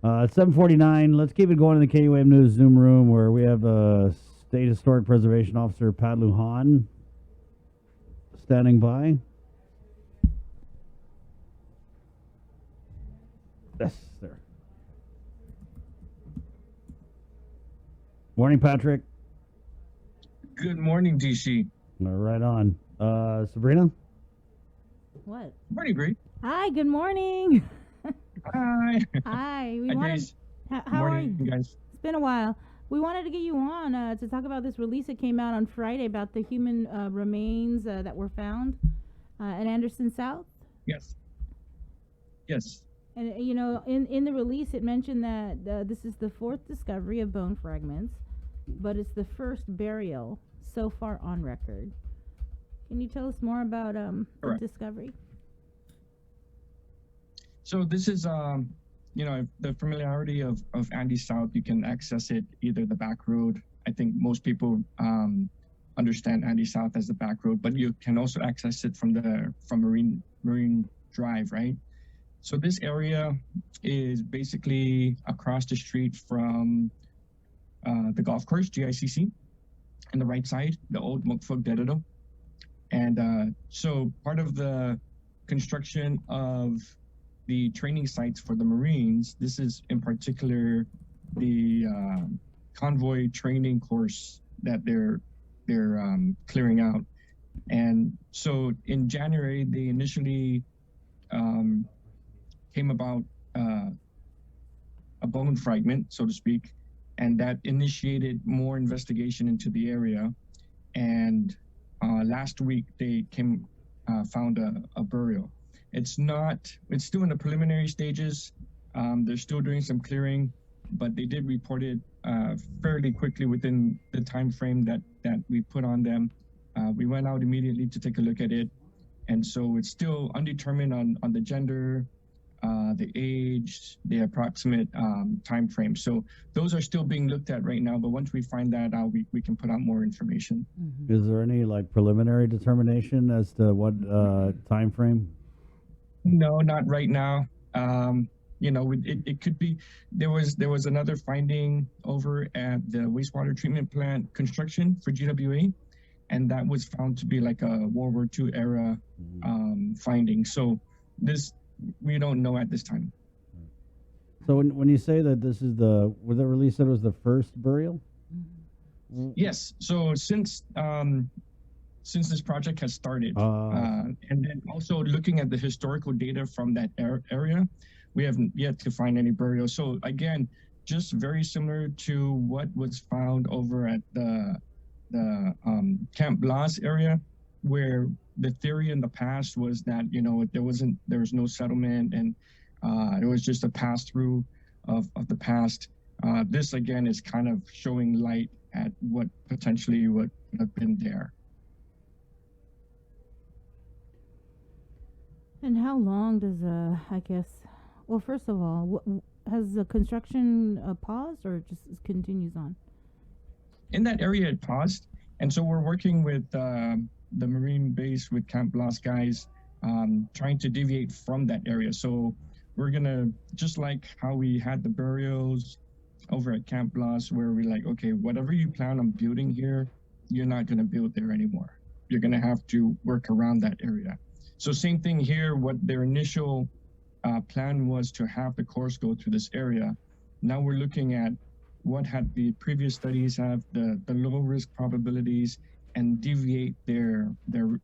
It's 7:49. Let's keep it going in the KUAM News Zoom room where we have State Historic Preservation Officer Pat Lujan standing by. Yes, sir. Morning, Patrick. Good morning, DC. Right on. Sabrina? What? Morning, Bree. Hi, good morning. Hi. Hi. Hi, Jace. How are Morning, you? guys. It's been a while. We wanted to get you on to talk about this release that came out on Friday about the human remains that were found at Anderson South. Yes. Yes. And, in the release, it mentioned that this is the fourth discovery of bone fragments, but it's the first burial so far on record. Can you tell us more about the discovery? So this is, the familiarity of Andy South. You can access it either the back road. I think most people understand Andy South as the back road, but you can also access it from Marine Drive, right? So this area is basically across the street from the golf course, GICC, on the right side, the old Mokfog Deredo. And so part of the construction of the training sites for the Marines, this is in particular the convoy training course that they're clearing out. And so in January, they initially came about a bone fragment, so to speak, and that initiated more investigation into the area. And last week they found a burial. It's still in the preliminary stages. They're still doing some clearing, but they did report it fairly quickly within the time frame that we put on them. We went out immediately to take a look at it. And so it's still undetermined on the gender, the age, the approximate time frame. So those are still being looked at right now, but once we find that out, we can put out more information. Mm-hmm. Is there any preliminary determination as to what time frame? No, not right now. It could be. There was another finding over at the wastewater treatment plant construction for GWA, and that was found to be like a World War II era finding. So this, we don't know at this time. So when you say that this is was it released that it was the first burial? Yes. So since this project has started, and then also looking at the historical data from that area, we haven't yet to find any burials. So again, just very similar to what was found over at the Camp Blas area, where the theory in the past was that there was no settlement and it was just a pass through of the past. This again is kind of showing light at what potentially would have been there. And how long does well, first of all, has the construction paused or just continues on? In that area, it paused. And so we're working with the Marine base, with Camp Blas guys, trying to deviate from that area. So we're going to, just like how we had the burials over at Camp Blas, where we're like, okay, whatever you plan on building here, you're not going to build there anymore. You're going to have to work around that area. So same thing here, what their initial plan was to have the course go through this area. Now we're looking at what had the previous studies have, the low risk probabilities, and deviate their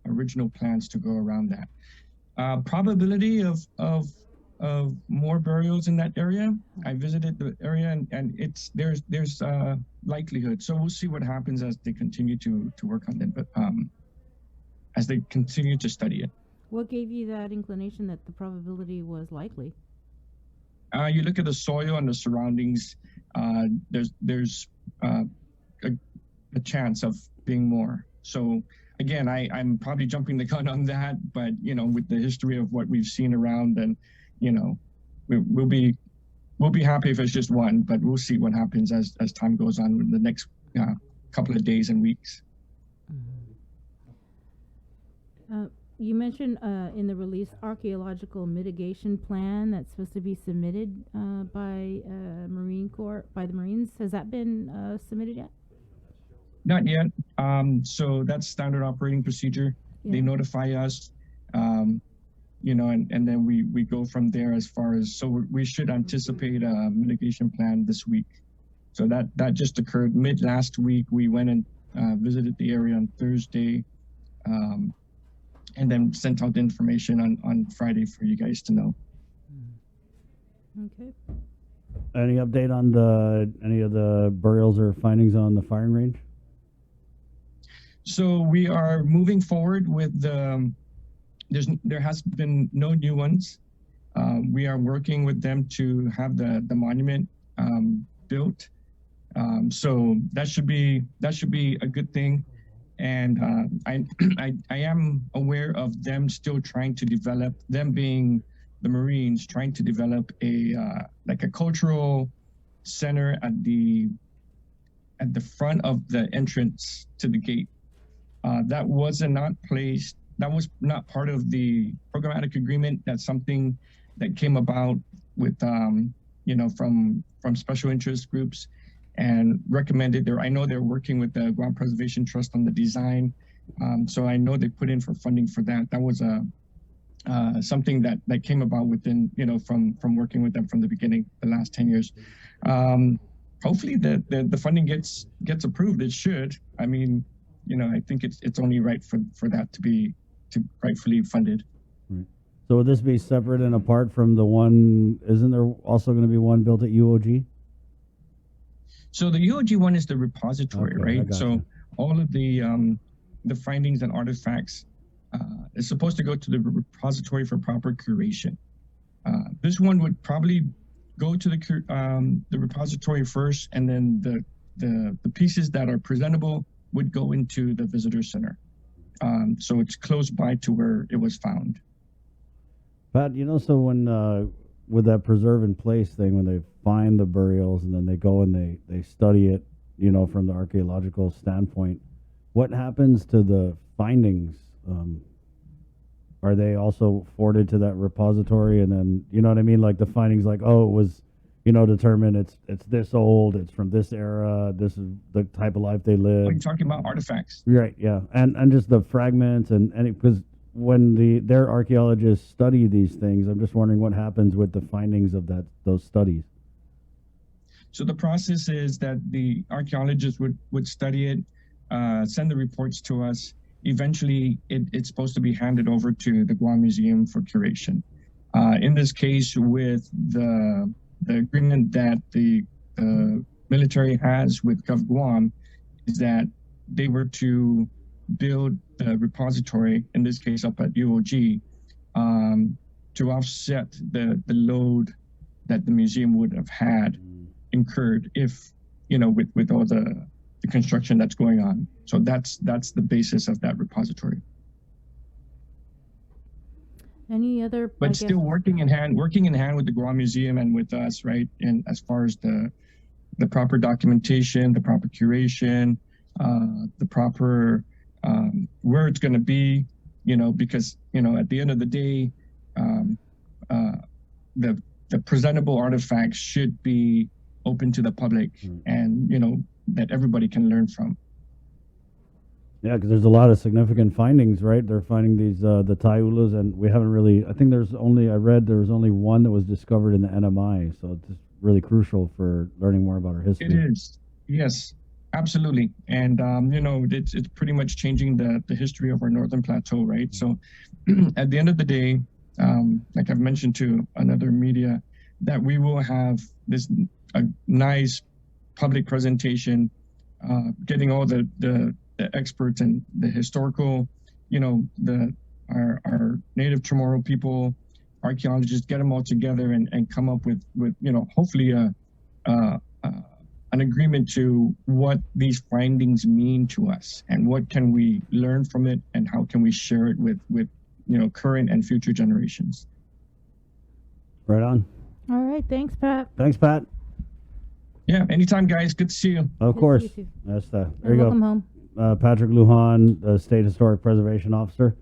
original plans to go around that. Probability of more burials in that area. I visited the area and there's likelihood. So we'll see what happens as they continue to work on it, but as they continue to study it. What gave you that inclination that the probability was likely? You look at the soil and the surroundings. There's a chance of being more. So again, I'm probably jumping the gun on that, but with the history of what we've seen around, and we'll be happy if it's just one, but we'll see what happens as time goes on in the next couple of days and weeks. You mentioned in the release archaeological mitigation plan that's supposed to be submitted by Marine Corps by the Marines. Has that been submitted yet? Not yet. So that's standard operating procedure. Yeah. They notify us, you know, and then we go from there as far as, so we should anticipate a mitigation plan this week. So that just occurred mid last week. We went and visited the area on Thursday, and then sent out the information on Friday for you guys to know. Okay. Any update on any of the burials or findings on the firing range? So we are moving forward with there has been no new ones. We are working with them to have the monument built. So that should be a good thing. And I am aware of them still trying to develop, them being the Marines, trying to develop a like a cultural center at the front of the entrance to the gate. That was not placed. That was not part of the programmatic agreement. That's something that came about with you know, from special interest groups, and recommended there. I know they're working with the Guam Preservation Trust on the design. So I know they put in for funding for that. That was something that came about within, you know, from working with them from the beginning, the last 10 years. Hopefully the funding gets approved. It should. I mean, you know, I think it's only right for that to be rightfully funded. Right. So would this be separate and apart from the one? Isn't there also going to be one built at UOG? So the UOG one is the repository, Okay, right? gotcha. So all of the findings and artifacts is supposed to go to the repository for proper curation. This one would probably go to the repository first, and then the pieces that are presentable would go into the visitor center. So it's close by to where it was found. Pat, you know, so when with that preserve in place thing, when they find the burials and then they go and they study it, you know, from the archaeological standpoint, what happens to the findings? Are they also forwarded to that repository, and then, you know what I mean, like the findings, like, oh, it was, you know, determined it's this old, it's from this era, this is the type of life they Are you lived. talking about artifacts? Right, yeah, and just the fragments and because when their archaeologists study these things, I'm just wondering what happens with the findings of those studies. So the process is that the archaeologists would study it, send the reports to us. Eventually, it's supposed to be handed over to the Guam Museum for curation. In this case, with the agreement that the military has with Gov Guam, is that they were to build the repository, in this case up at UOG, to offset the load that the museum would have had incurred if, you know, with all the construction that's going on. So that's the basis of that repository. Any other? But still working in hand with the Guam Museum and with us, right? And as far as the proper documentation, the proper curation, the proper where it's going to be, you know, because, you know, at the end of the day, the presentable artifacts should be open to the public, and, you know, that everybody can learn from. Yeah, because there's a lot of significant findings, right? They're finding these the Taiulas, and we haven't really. I think I read there was only one that was discovered in the NMI, so it's just really crucial for learning more about our history. It is, yes, absolutely, and you know, it's pretty much changing the history of our Northern Plateau, right? So, at the end of the day, like I've mentioned to another media, that we will have a nice public presentation, getting all the experts and the historical, you know, our native Chamorro people, archaeologists, get them all together and come up with, you know, hopefully an agreement to what these findings mean to us and what can we learn from it and how can we share it with you know, current and future generations. Right on. All right. Thanks, Pat. Thanks, Pat. Yeah, anytime, guys. Good to see you. Of Good to course. see you too. That's there And you welcome go. home. Patrick Lujan, the State Historic Preservation Officer.